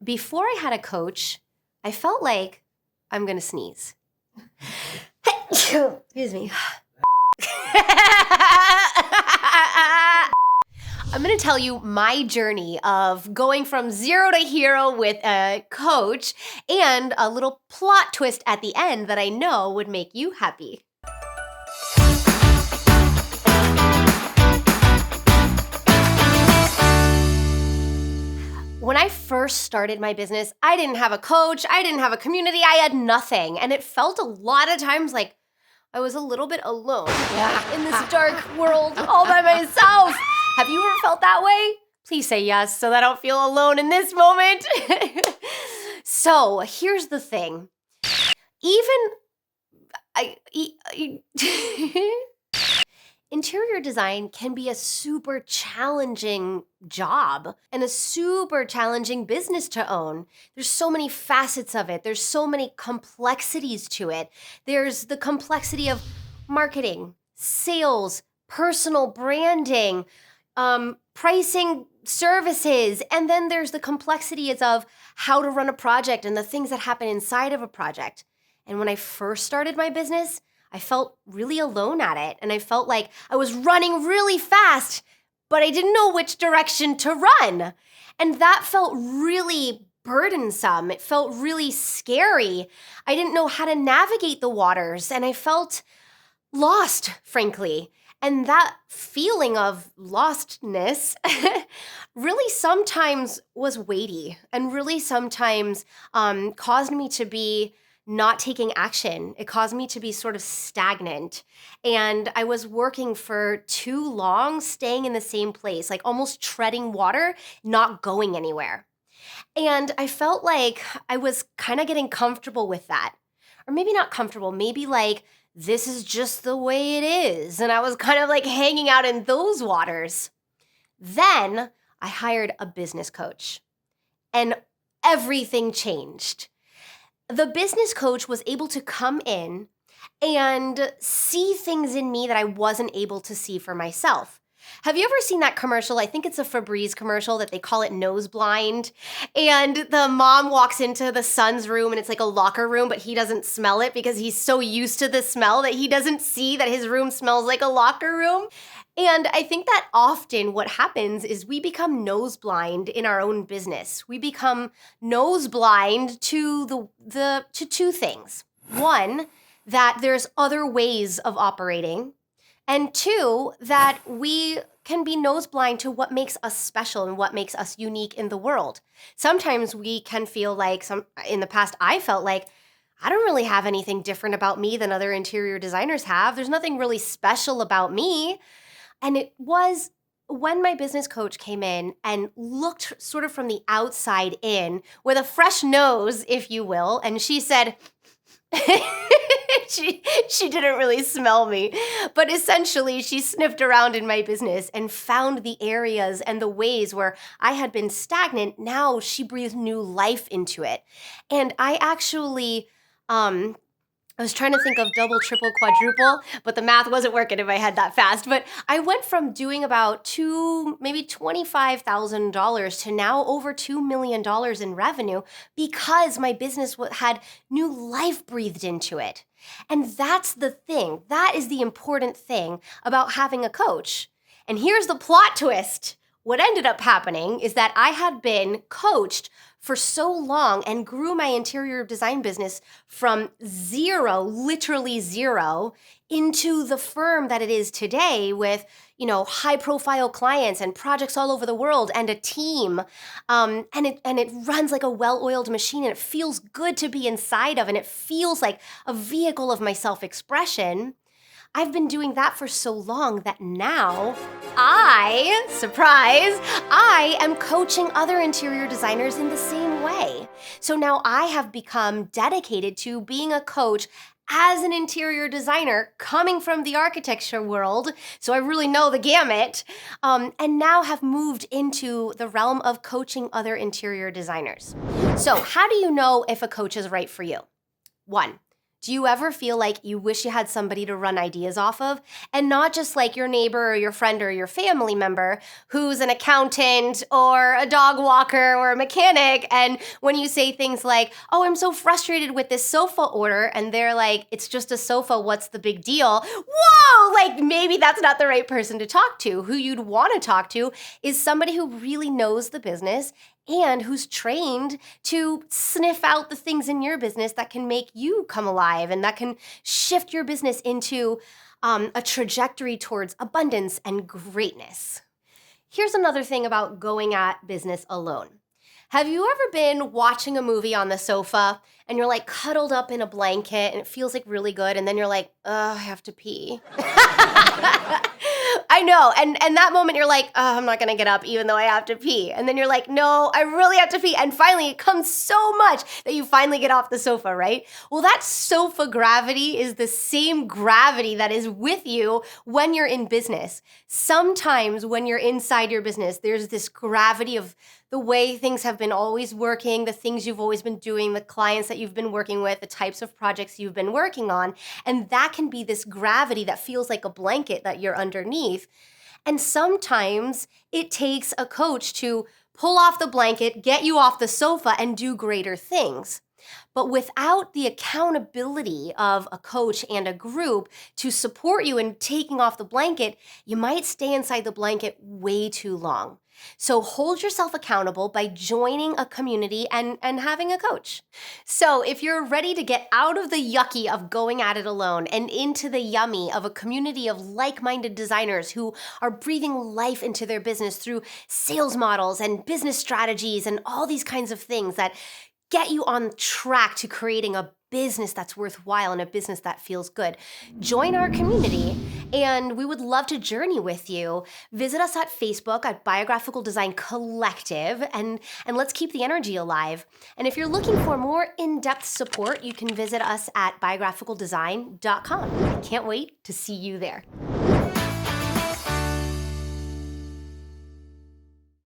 before I had a coach, I felt like I'm going to sneeze. Excuse me. I'm going to tell you my journey of going from zero to hero with a coach and a little plot twist at the end that I know would make you happy. When I first started my business, I didn't have a coach, I didn't have a community, I had nothing. And it felt a lot of times like I was a little bit alone in this dark world all by myself. Have you ever felt that way? Please say yes so that I don't feel alone in this moment. So here's the thing. Interior design can be a super challenging job and a super challenging business to own. There's so many facets of it. There's so many complexities to it. There's the complexity of marketing, sales, personal branding, pricing services, and then there's the complexities of how to run a project and the things that happen inside of a project. And when I first started my business, I felt really alone at it, and I felt like I was running really fast, but I didn't know which direction to run. And that felt really burdensome. It felt really scary. I didn't know how to navigate the waters, and I felt lost, frankly. And that feeling of lostness really sometimes was weighty and really sometimes caused me to be not taking action. It caused me to be sort of stagnant. And I was working for too long, staying in the same place, like almost treading water, not going anywhere. And I felt like I was kind of getting comfortable with that. Or maybe not comfortable, maybe like, this is just the way it is. And I was kind of like hanging out in those waters. Then I hired a business coach and everything changed. The business coach was able to come in and see things in me that I wasn't able to see for myself. Have you ever seen that commercial? I think it's a Febreze commercial that they call it Nose Blind. And the mom walks into the son's room and it's like a locker room, but he doesn't smell it because he's so used to the smell that he doesn't see that his room smells like a locker room. And I think that often what happens is we become nose blind in our own business. We become nose blind to to two things. One, that there's other ways of operating. And two, that we can be nose blind to what makes us special and what makes us unique in the world. Sometimes we can feel like, in the past I felt like, I don't really have anything different about me than other interior designers have. There's nothing really special about me. And it was when my business coach came in and looked sort of from the outside in with a fresh nose, if you will, and she said, she didn't really smell me, but essentially she sniffed around in my business and found the areas and the ways where I had been stagnant. Now she breathed new life into it. And I actually, I was trying to think of double, triple, quadruple, but the math wasn't working if I had that fast. But I went from doing about maybe $25,000 to now over $2 million in revenue because my business had new life breathed into it. And that's the thing. That is the important thing about having a coach. And here's the plot twist. What ended up happening is that I had been coached for so long and grew my interior design business from zero, literally zero, into the firm that it is today with, high profile clients and projects all over the world and a team. And it runs like a well-oiled machine, and it feels good to be inside of, and it feels like a vehicle of my self-expression. I've been doing that for so long that now I am coaching other interior designers in the same way. So now I have become dedicated to being a coach as an interior designer coming from the architecture world. So I really know the gamut, and now have moved into the realm of coaching other interior designers. So how do you know if a coach is right for you? One, Do you ever feel like you wish you had somebody to run ideas off of? And not just like your neighbor or your friend or your family member who's an accountant or a dog walker or a mechanic. And when you say things like, oh, I'm so frustrated with this sofa order, and they're like, it's just a sofa, what's the big deal? Whoa, like maybe that's not the right person to talk to. Who you'd want to talk to is somebody who really knows the business and who's trained to sniff out the things in your business that can make you come alive and that can shift your business into a trajectory towards abundance and greatness. Here's another thing about going at business alone. Have you ever been watching a movie on the sofa and you're like cuddled up in a blanket and it feels like really good, and then you're like, I have to pee? I know. And that moment you're like, I'm not going to get up even though I have to pee. And then you're like, no, I really have to pee. And finally it comes so much that you finally get off the sofa, right? Well, that sofa gravity is the same gravity that is with you when you're in business. Sometimes when you're inside your business, there's this gravity of the way things have been always working, the things you've always been doing, the clients that you've been working with, the types of projects you've been working on. And that can be this gravity that feels like a blanket that you're underneath. And sometimes it takes a coach to pull off the blanket, get you off the sofa, and do greater things. But without the accountability of a coach and a group to support you in taking off the blanket, you might stay inside the blanket way too long. So hold yourself accountable by joining a community and having a coach. So if you're ready to get out of the yucky of going at it alone and into the yummy of a community of like-minded designers who are breathing life into their business through sales models and business strategies and all these kinds of things that get you on track to creating a business that's worthwhile and a business that feels good, join our community, and we would love to journey with you. Visit us at Facebook at Biographical Design Collective, and let's keep the energy alive. And if you're looking for more in-depth support, you can visit us at biographicaldesign.com. I can't wait to see you there.